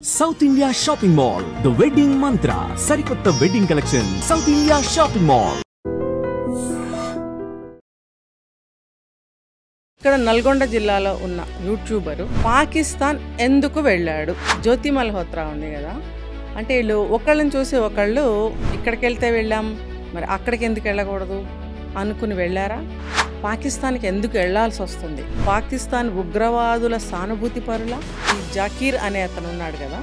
South India Shopping Mall, The Wedding Mantra, Sarikotta Wedding Collection, South India Shopping Mall. ఇక్కడ నల్గొండ జిల్లాలో ఉన్న YouTuber Pakistan ఎందుకు వెళ్ళాడు? జ్యోతి మల్హోత్రా ఉంది కదా, అంటే వీళ్ళు ఒకళ్ళని చూసి ఒకళ్ళు ఇక్కడికి వెళ్తే వెళ్ళాం, మరి అక్కడికి ఎందుకు వెళ్ళకూడదు అనుకుని వెళ్ళారా? పాకిస్తాన్కి ఎందుకు వెళ్లాల్సి వస్తుంది? పాకిస్తాన్ ఉగ్రవాదుల సానుభూతి పరుల ఈ జాకీర్ అనే అతను ఉన్నాడు కదా,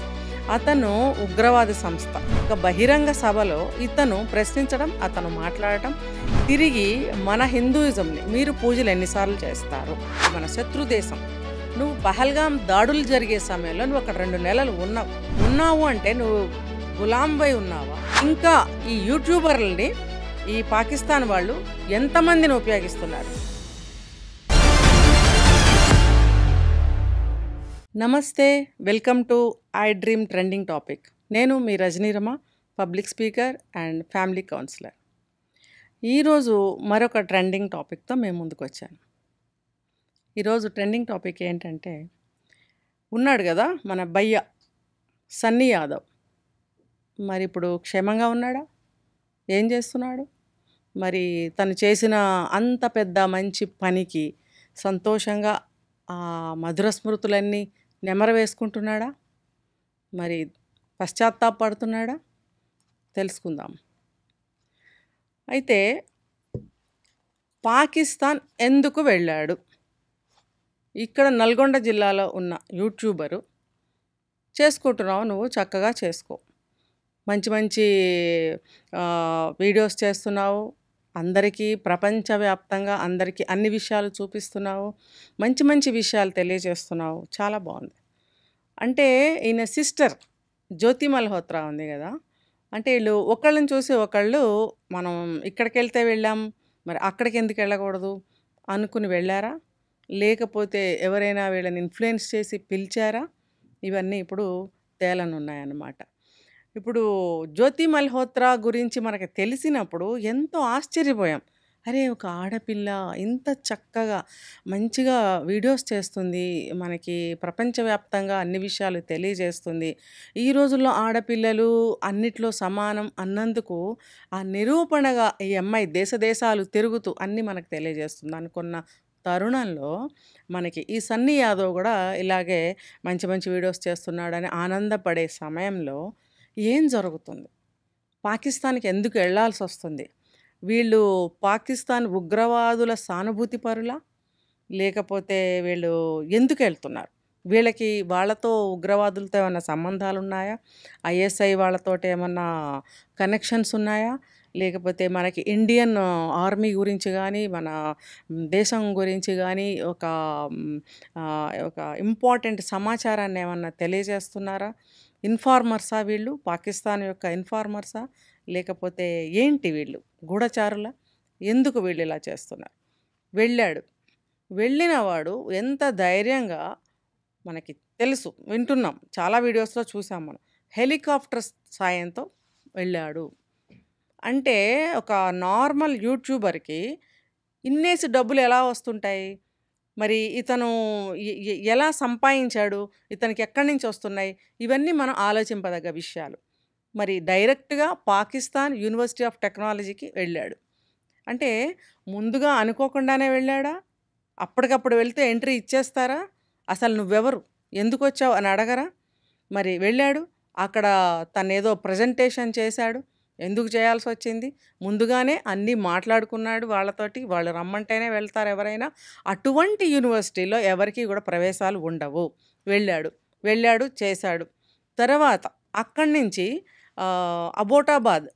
అతను ఉగ్రవాద సంస్థ. ఒక బహిరంగ సభలో ఇతను ప్రశ్నించడం, అతను మాట్లాడటం, తిరిగి మన హిందూయిజంని మీరు పూజలు ఎన్నిసార్లు చేస్తారు, మన శత్రు దేశం, నువ్వు పహల్గాం దాడులు జరిగే సమయంలో నువ్వు అక్కడ 2 నెలలు ఉన్నావు అంటే నువ్వు గులాంబై ఉన్నావా? ఇంకా ఈ యూట్యూబర్లని ఈ పాకిస్తాన్ వాళ్ళు ఎంతమందిని ఉపయోగిస్తున్నారు? Namaste, welcome to I dream trending topic. నేను మీ Rajanirama, public speaker and family counsellor. ఈరోజు మరొక ట్రెండింగ్ టాపిక్తో మేము ముందుకు వచ్చాను. ఈరోజు ట్రెండింగ్ టాపిక్ ఏంటంటే, ఉన్నాడు కదా మన భయ్య సన్నీ యాదవ్, మరి ఇప్పుడు క్షేమంగా ఉన్నాడా? ఏం చేస్తున్నాడు? మరి తను చేసిన అంత పెద్ద మంచి పనికి సంతోషంగా ఆ మధుర స్మృతులన్నీ నెమరు వేసుకుంటున్నాడా? మరి పశ్చాత్తాపడుతున్నాడా? తెలుసుకుందాం. అయితే పాకిస్తాన్ ఎందుకు వెళ్ళాడు? ఇక్కడ నల్గొండ జిల్లాలో ఉన్న యూట్యూబరు, చేసుకుంటున్నావు నువ్వు చక్కగా చేసుకో, మంచి మంచి వీడియోస్ చేస్తున్నావు, అందరికీ ప్రపంచవ్యాప్తంగా అందరికీ అన్ని విషయాలు చూపిస్తున్నావు, మంచి మంచి విషయాలు తెలియజేస్తున్నావు, చాలా బాగుంది. అంటే ఈయన సిస్టర్ జ్యోతి మల్హోత్రా ఉంది కదా, అంటే వీళ్ళు ఒకళ్ళని చూసి ఒకళ్ళు మనం ఇక్కడికి వెళ్తే వెళ్ళాం, మరి అక్కడికి ఎందుకు వెళ్ళకూడదు అనుకుని వెళ్ళారా? లేకపోతే ఎవరైనా వీళ్ళని ఇన్ఫ్లుయెన్స్ చేసి పిలిచారా? ఇవన్నీ ఇప్పుడు తేలనున్నాయన్నమాట. ఇప్పుడు జ్యోతి మల్హోత్రా గురించి మనకు తెలిసినప్పుడు ఎంతో ఆశ్చర్యపోయాం. అరే, ఒక ఆడపిల్ల ఇంత చక్కగా మంచిగా వీడియోస్ చేస్తుంది, మనకి ప్రపంచవ్యాప్తంగా అన్ని విషయాలు తెలియజేస్తుంది, ఈ రోజుల్లో ఆడపిల్లలు అన్నిట్లో సమానం అన్నందుకు ఆ నిరూపణగా ఈ అమ్మాయి దేశాలు తిరుగుతూ అన్నీ మనకు తెలియజేస్తుంది అనుకున్న తరుణంలో మనకి ఈ సన్నీ యాదవ్ కూడా ఇలాగే మంచి మంచి వీడియోస్ చేస్తున్నాడని ఆనందపడే సమయంలో ఏం జరుగుతుంది? పాకిస్తాన్కి ఎందుకు వెళ్లాల్సి వస్తుంది? వీళ్ళు పాకిస్తాన్ ఉగ్రవాదుల సానుభూతి పరులా, లేకపోతే వీళ్ళు ఎందుకు వెళ్తున్నారు? వీళ్ళకి వాళ్ళతో ఉగ్రవాదులతో ఏమన్నా సంబంధాలు ఉన్నాయా? ఐఎస్ఐ వాళ్ళతోటి ఏమన్నా కనెక్షన్స్ ఉన్నాయా? లేకపోతే మనకి ఇండియన్ ఆర్మీ గురించి కానీ మన దేశం గురించి కానీ ఒక ఇంపార్టెంట్ సమాచారాన్ని ఏమన్నా తెలియజేస్తున్నారా? ఇన్ఫార్మర్సా వీళ్ళు? పాకిస్తాన్ యొక్క ఇన్ఫార్మర్సా? లేకపోతే ఏంటి వీళ్ళు గూఢచారులా? ఎందుకు వీళ్ళు ఇలా చేస్తున్నారు? వెళ్ళాడు, వెళ్ళినవాడు ఎంత ధైర్యంగా మనకి తెలుసు, వింటున్నాం, చాలా వీడియోస్లో చూసాం మనం, హెలికాప్టర్ సాయంతో వెళ్ళాడు. అంటే ఒక నార్మల్ యూట్యూబర్కి ఇన్నేసి డబ్బులు ఎలా వస్తుంటాయి? మరి ఇతను ఎలా సంపాదించాడు? ఇతనికి ఎక్కడి నుంచి వస్తున్నాయి? ఇవన్నీ మనం ఆలోచింపదగ్గ విషయాలు. మరి డైరెక్ట్గా పాకిస్తాన్ యూనివర్సిటీ ఆఫ్ టెక్నాలజీకి వెళ్ళాడు. అంటే ముందుగా అనుకోకుండానే వెళ్ళాడా? అప్పటికప్పుడు వెళ్తే ఎంట్రీ ఇచ్చేస్తారా? అసలు నువ్వెవరు, ఎందుకు వచ్చావు అని అడగరా? మరి వెళ్ళాడు, అక్కడ తనేదో ప్రజెంటేషన్ చేశాడు. ఎందుకు చేయాల్సి వచ్చింది? ముందుగానే అన్నీ మాట్లాడుకున్నాడు వాళ్ళతోటి, వాళ్ళు రమ్మంటేనే వెళ్తారు ఎవరైనా. అటువంటి యూనివర్సిటీలో ఎవరికి కూడా ప్రవేశాలు ఉండవు. వెళ్ళాడు చేశాడు. తర్వాత అక్కడి నుంచి అబోటాబాద్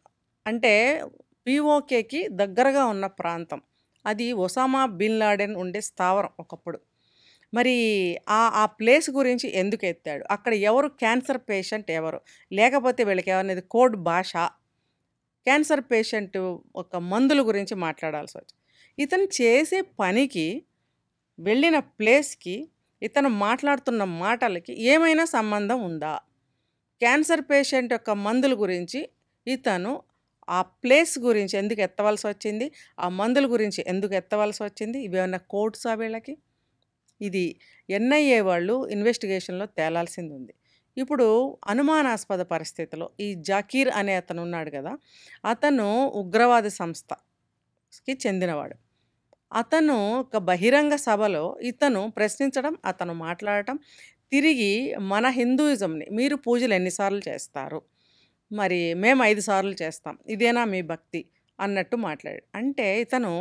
అంటే పిఓకేకి దగ్గరగా ఉన్న ప్రాంతం, అది ఒసామా బిన్ లాడెన్ ఉండే స్థావరం ఒకప్పుడు. మరి ఆ ప్లేస్ గురించి ఎందుకు ఎత్తాడు? అక్కడ ఎవరు క్యాన్సర్ పేషెంట్ ఎవరు, లేకపోతే వీళ్ళకి ఏమనేది కోడ్ భాష, క్యాన్సర్ పేషెంట్ ఒక మందుల గురించి మాట్లాడాల్సి వచ్చింది. ఇతను చేసే పనికి, వెళ్ళిన ప్లేస్కి, ఇతను మాట్లాడుతున్న మాటలకి ఏమైనా సంబంధం ఉందా? క్యాన్సర్ పేషెంట్ యొక్క మందుల గురించి ఇతను ఆ ప్లేస్ గురించి ఎందుకు ఎత్తవలసి వచ్చింది? ఆ మందుల గురించి ఎందుకు ఎత్తవలసి వచ్చింది? ఇవేమన్నా కోడ్సా వీళ్ళకి? ఇది ఎన్ఐఏ వాళ్ళు ఇన్వెస్టిగేషన్లో తేలాల్సింది ఉంది. ఇప్పుడు అనుమానాస్పద పరిస్థితిలో ఈ జకీర్ అనే అతను ఉన్నాడు కదా, అతను ఉగ్రవాద సంస్థకి చెందినవాడు. అతను ఒక బహిరంగ సభలో ఇతను ప్రశ్నించడం, అతను మాట్లాడటం, తిరిగి మన హిందూయిజంని మీరు పూజలు ఎన్నిసార్లు చేస్తారు? మరి మేము 5 సార్లు చేస్తాం. ఇదేనా మీ భక్తి? అన్నట్టు మాట్లాడాడు. అంటే ఇతను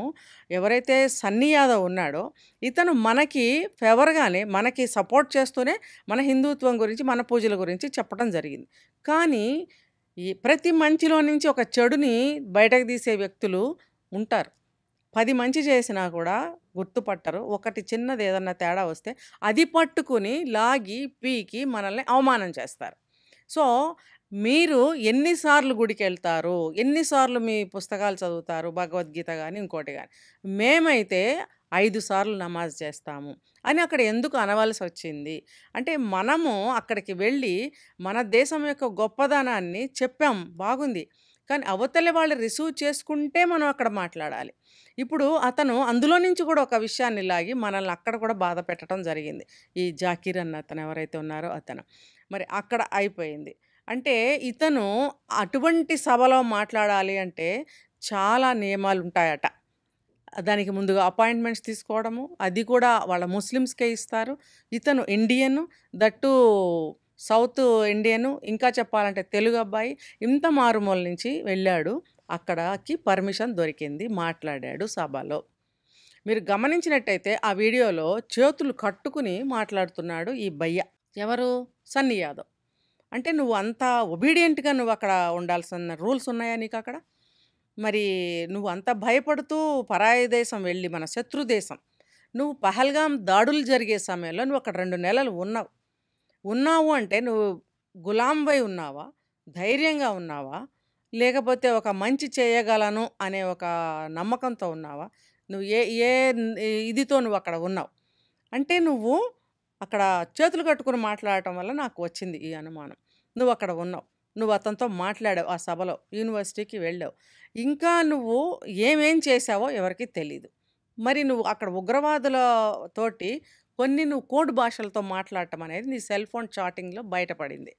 ఎవరైతే సన్నీ యాదవ్ ఉన్నాడో, ఇతను మనకి ఫేవర్‌గానే మనకి సపోర్ట్ చేస్తూనే మన హిందుత్వం గురించి, మన పూజల గురించి చెప్పడం జరిగింది. కానీ ఈ ప్రతి మంచిలో నుంచి ఒక చెడుని బయటకు తీసే వ్యక్తులు ఉంటారు. 10 మంచి చేసినా కూడా గుర్తుపట్టరు. ఒకటి చిన్నది ఏదన్నా తేడా వస్తే అది పట్టుకుని లాగి, పీకి మనల్ని అవమానం చేస్తారు. సో, మీరు ఎన్ని సార్లు గుడికెళ్తారు? ఎన్ని సార్లు మీ పుస్తకాలు చదువుతారు? భగవద్గీత గాని, ఇంకోటి గాని. మేమైతే 5 సార్లు నమాజ్ చేస్తాము అని అక్కడ ఎందుకు అనవలసొచ్చింది? అంటే మనము అక్కడికి వెళ్ళి మన దేశం యొక్క గొప్పదనాన్ని చెప్పాం బాగుంది. కానీ అవతలి వాళ్ళు రిసీవ్ చేసుకుంటే మనం అక్కడ మాట్లాడాలి. ఇప్పుడు అతను అందులో నుంచి కూడా ఒక విషయాన్ని లాగి మనల్ని అక్కడ కూడా బాధ పెట్టడం జరిగింది. ఈ జాకీర్ అన్న అతను ఎవరైతే ఉన్నారో అతను. మరి అక్కడ అయిపోయింది. అంటే ఇతను అటువంటి సభలో మాట్లాడాలి అంటే చాలా నియమాలుంటాయట. దానికి ముందుగా అపాయింట్మెంట్స్ తీసుకోవడము, అది కూడా వాళ్ళ ముస్లిమ్స్‌కే ఇస్తారు. ఇతను ఇండియను, దట్టూ సౌత్ ఇండియను, ఇంకా చెప్పాలంటే తెలుగు అబ్బాయి. ఇంత మారుమూల నుంచి వెళ్ళాడు. అక్కడకి పర్మిషన్ దొరికింది. మాట్లాడాడు సభలో. మీరు గమనించినట్టయితే ఆ వీడియోలో చేతులు కట్టుకుని మాట్లాడుతున్నాడు ఈ భయ్య. ఎవరు? సన్నీ యాదవ్. అంటే నువ్వు అంత ఒబీడియంట్‌గా నువ్వక్కడ ఉండాల్సిన రూల్స్ ఉన్నాయా నీకక్కడ? మరి నువ్వు అంత భయపడుతూ పరాయి దేశం వెళ్ళి, మన శత్రు దేశం, నువ్వు పహల్గాం దాడులు జరిగే సమయంలో నువ్వు అక్కడ 2 నెలలు ఉన్నావు. ఉన్నావు అంటే నువ్వు గులాంవై ఉన్నావా? ధైర్యంగా ఉన్నావా? లేకపోతే ఒక మంచి చేయగలను అనే ఒక నమ్మకంతో ఉన్నావా? నువ్వు ఏ ఏ ఇదితో నువ్వక్కడ ఉన్నావు? అంటే నువ్వు అక్కడ చేతులు కట్టుకొని మాట్లాడటం వల్ల నాకు వచ్చింది ఈ అనుమానం. నువ్వక్కడ ఉన్నావు. నువ్వు అతనితో మాట్లాడావు ఆ సభలో. యూనివర్సిటీకి వెళ్ళావు. ఇంకా నువ్వు ఏమేం చేశావో ఎవరికీ తెలీదు. మరి నువ్వు అక్కడ ఉగ్రవాదుల తోటి కొన్ని నువ్వు కోడ్ భాషలతో మాట్లాడటం అనేది నీ సెల్ ఫోన్ చాటింగ్‌లో బయటపడింది.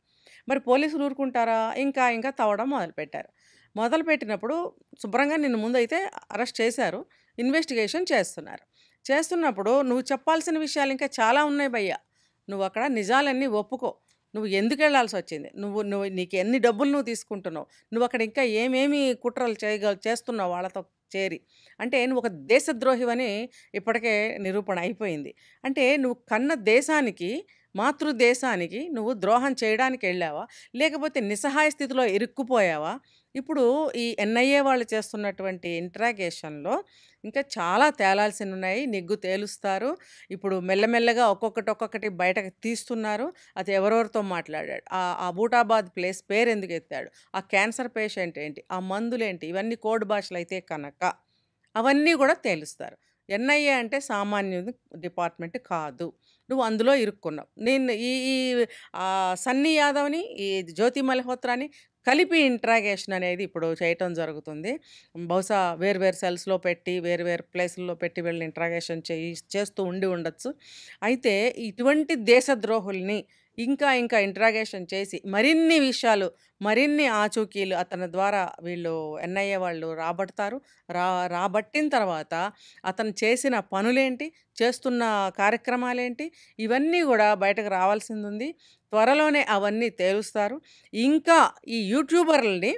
మరి పోలీసులు ఊరుకుంటారా? ఇంకా ఇంకా తవ్వడం మొదలుపెట్టారు. మొదలుపెట్టినప్పుడు శుభ్రంగా నిన్ను ముందైతే అరెస్ట్ చేశారు. ఇన్వెస్టిగేషన్ చేస్తున్నారు. చేస్తున్నప్పుడు నువ్వు చెప్పాల్సిన విషయాలు ఇంకా చాలా ఉన్నాయి భయ్యా. నువ్వక్కడ నిజాలన్నీ ఒప్పుకో. నువ్వు ఎందుకెళ్ళాల్సొచ్చింది? నువ్వు నువ్వు నీకు ఎన్ని డబ్బులు నువ్వు తీసుకుంటున్నావు? నువ్వక్కడ ఇంకా ఏమేమి కుట్రలు చేస్తున్నావు వాళ్ళతో చేరి? అంటే నువ్వు ఒక దేశద్రోహివని ఇప్పటికే నిరూపణ అయిపోయింది. అంటే నువ్వు కన్న దేశానికి, మాతృదేశానికి నువ్వు ద్రోహం చేయడానికి వెళ్ళావా? లేకపోతే నిస్సహాయ స్థితిలో ఇరుక్కుపోయావా? ఇప్పుడు ఈ ఎన్ఐఏ వాళ్ళు చేస్తున్నటువంటి ఇంట్రాగేషన్‌లో ఇంకా చాలా తేలాల్సినున్నాయి. నిగ్గు తేలుస్తారు. ఇప్పుడు మెల్లమెల్లగా ఒక్కొక్కటి బయటకు తీస్తున్నారు. అది ఎవరెవరితో మాట్లాడాడు? అబూటాబాద్ ప్లేస్ పేరెందుకు ఎత్తాడు? ఆ క్యాన్సర్ పేషెంట్ ఏంటి? ఆ మందులేంటి? ఇవన్నీ కోడ్ భాషలైతే కనుక అవన్నీ కూడా తేలుస్తారు. ఎన్ఐఏ అంటే సామాన్యుది డిపార్ట్మెంట్ కాదు. నువ్వు అందులో ఇరుక్కున్నావు. నేను ఈ ఈ సన్నీ యాదవ్‌ని, ఈ జ్యోతి మల్హోత్రాని కలిపి ఇంట్రాగేషన్ అనేది ఇప్పుడు చేయటం జరుగుతుంది. బహుశా వేరు వేరు సెల్స్‌లో పెట్టి, వేరు వేరు ప్లేసుల్లో పెట్టి వీళ్ళని ఇంట్రాగేషన్ చేస్తూ ఉండొచ్చు. అయితే ఇటువంటి దేశద్రోహుల్ని ఇంకా ఇంట్రాగేషన్ చేసి మరిన్ని విషయాలు, మరిన్ని ఆచూకీలు అతని ద్వారా వీళ్ళు ఎన్ఐఏ వాళ్ళు రాబడతారు. రాబట్టిన తర్వాత అతను చేసిన పనులేంటి, చేస్తున్న కార్యక్రమాలేంటి, ఇవన్నీ గూడా బయటకు రావాల్సిందుంది. త్వరలోనే అవన్నీ తేలుస్తారు. ఇంకా ఈ యూట్యూబర్లని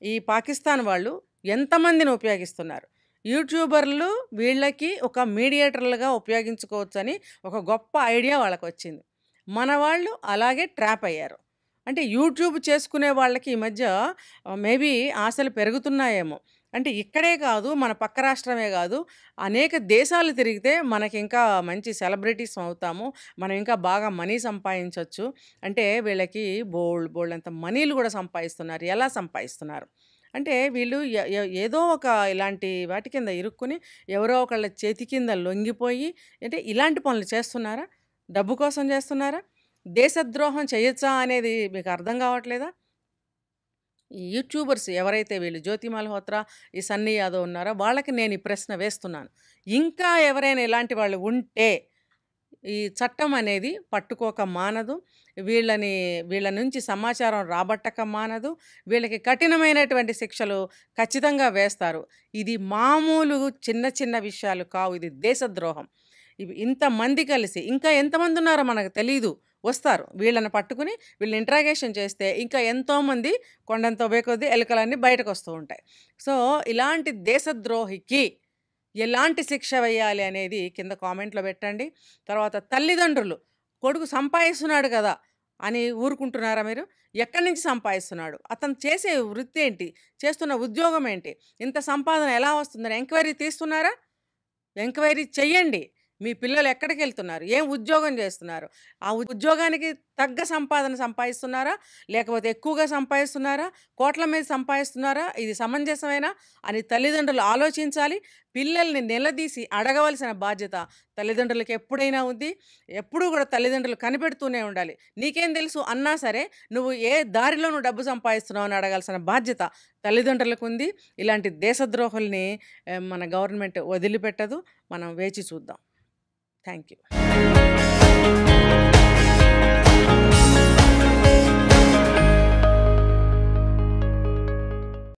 ఈ పాకిస్తాన్ వాళ్ళు ఎంతమందిని ఉపయోగిస్తున్నారు? యూట్యూబర్లు వీళ్ళకి ఒక మీడియేటర్లుగా ఉపయోగించుకోవచ్చని ఒక గొప్ప ఐడియా వాళ్ళకొచ్చింది. మన వాళ్ళు అలాగే ట్రాప్ అయ్యారు. అంటే యూట్యూబ్ చేసుకునే వాళ్ళకి ఈ మధ్య మేబీ ఆశలు పెరుగుతున్నాయేమో. అంటే ఇక్కడే కాదు, మన పక్క రాష్ట్రమే కాదు, అనేక దేశాలు తిరిగితే మనకింకా మంచి సెలబ్రిటీస్ అవుతాము. మనం ఇంకా బాగా మనీ సంపాదించొచ్చు. అంటే వీళ్ళకి బోలెడంత మనీలు కూడా సంపాదిస్తున్నారు. ఎలా సంపాదిస్తున్నారు? అంటే వీళ్ళు ఏదో ఒక ఇలాంటి వాటి కింద ఇరుక్కుని, ఎవరో ఒకళ్ళ చేతి కింద లొంగిపోయి, అంటే ఇలాంటి పనులు చేస్తున్నారా? డబ్బు కోసం చేస్తున్నారా? దేశద్రోహం చేయొచ్చా అనేది మీకు అర్థం కావట్లేదా? ఈ యూట్యూబర్స్ ఎవరైతే వీళ్ళు జ్యోతి మల్హోత్రా, ఈ సన్నీ యాదవ్ ఉన్నారో వాళ్ళకి నేను ఈ ప్రశ్న వేస్తున్నాను. ఇంకా ఎవరైనా ఇలాంటి వాళ్ళు ఉంటే ఈ చట్టం అనేది పట్టుకోక మానదు. వీళ్ళ నుంచి సమాచారం రాబట్టక మానదు. వీళ్ళకి కఠినమైనటువంటి శిక్షలు ఖచ్చితంగా వేస్తారు. ఇది మామూలు చిన్న చిన్న విషయాలు కావు. ఇది దేశద్రోహం. ఇవి ఇంతమంది కలిసి ఇంకా ఎంతమంది ఉన్నారో మనకు తెలీదు. వస్తారు. వీళ్ళని పట్టుకుని వీళ్ళని ఇంట్రాగేషన్ చేస్తే ఇంకా ఎంతోమంది కొండంత కొద్దీ ఎలుకలన్నీ బయటకొస్తూ ఉంటాయి. సో, ఇలాంటి దేశద్రోహికి ఎలాంటి శిక్ష వేయాలి అనేది కింద కామెంట్లో పెట్టండి. తర్వాత తల్లిదండ్రులు కొడుకు సంపాదిస్తున్నాడు కదా అని ఊరుకుంటున్నారా మీరు? ఎక్కడి నుంచి సంపాదిస్తున్నాడు? అతను చేసే వృత్తి ఏంటి? చేస్తున్న ఉద్యోగం ఏంటి? ఇంత సంపాదన ఎలా వస్తుందని ఎంక్వైరీ తీస్తున్నారా? ఎంక్వైరీ చెయ్యండి. మీ పిల్లలు ఎక్కడికెళ్తున్నారు? ఏం ఉద్యోగం చేస్తున్నారు? ఆ ఉద్యోగానికి తగ్గ సంపాదన సంపాదిస్తున్నారా? లేకపోతే ఎక్కువగా సంపాదిస్తున్నారా? కోట్ల మీద సంపాదిస్తున్నారా? ఇది సమంజసమేనా అని తల్లిదండ్రులు ఆలోచించాలి. పిల్లల్ని నిలదీసి అడగవలసిన బాధ్యత తల్లిదండ్రులకి ఎప్పుడైనా ఉంది. ఎప్పుడూ కూడా తల్లిదండ్రులు కనిపెడుతూనే ఉండాలి. నీకేం తెలుసు అన్నా సరే, నువ్వు ఏ దారిలో నువ్వు డబ్బు సంపాదిస్తున్నావు అని అడగాల్సిన బాధ్యత తల్లిదండ్రులకు ఉంది. ఇలాంటి దేశద్రోహుల్ని మన గవర్నమెంట్ వదిలిపెట్టదు. మనం వేచి చూద్దాం. Thank you.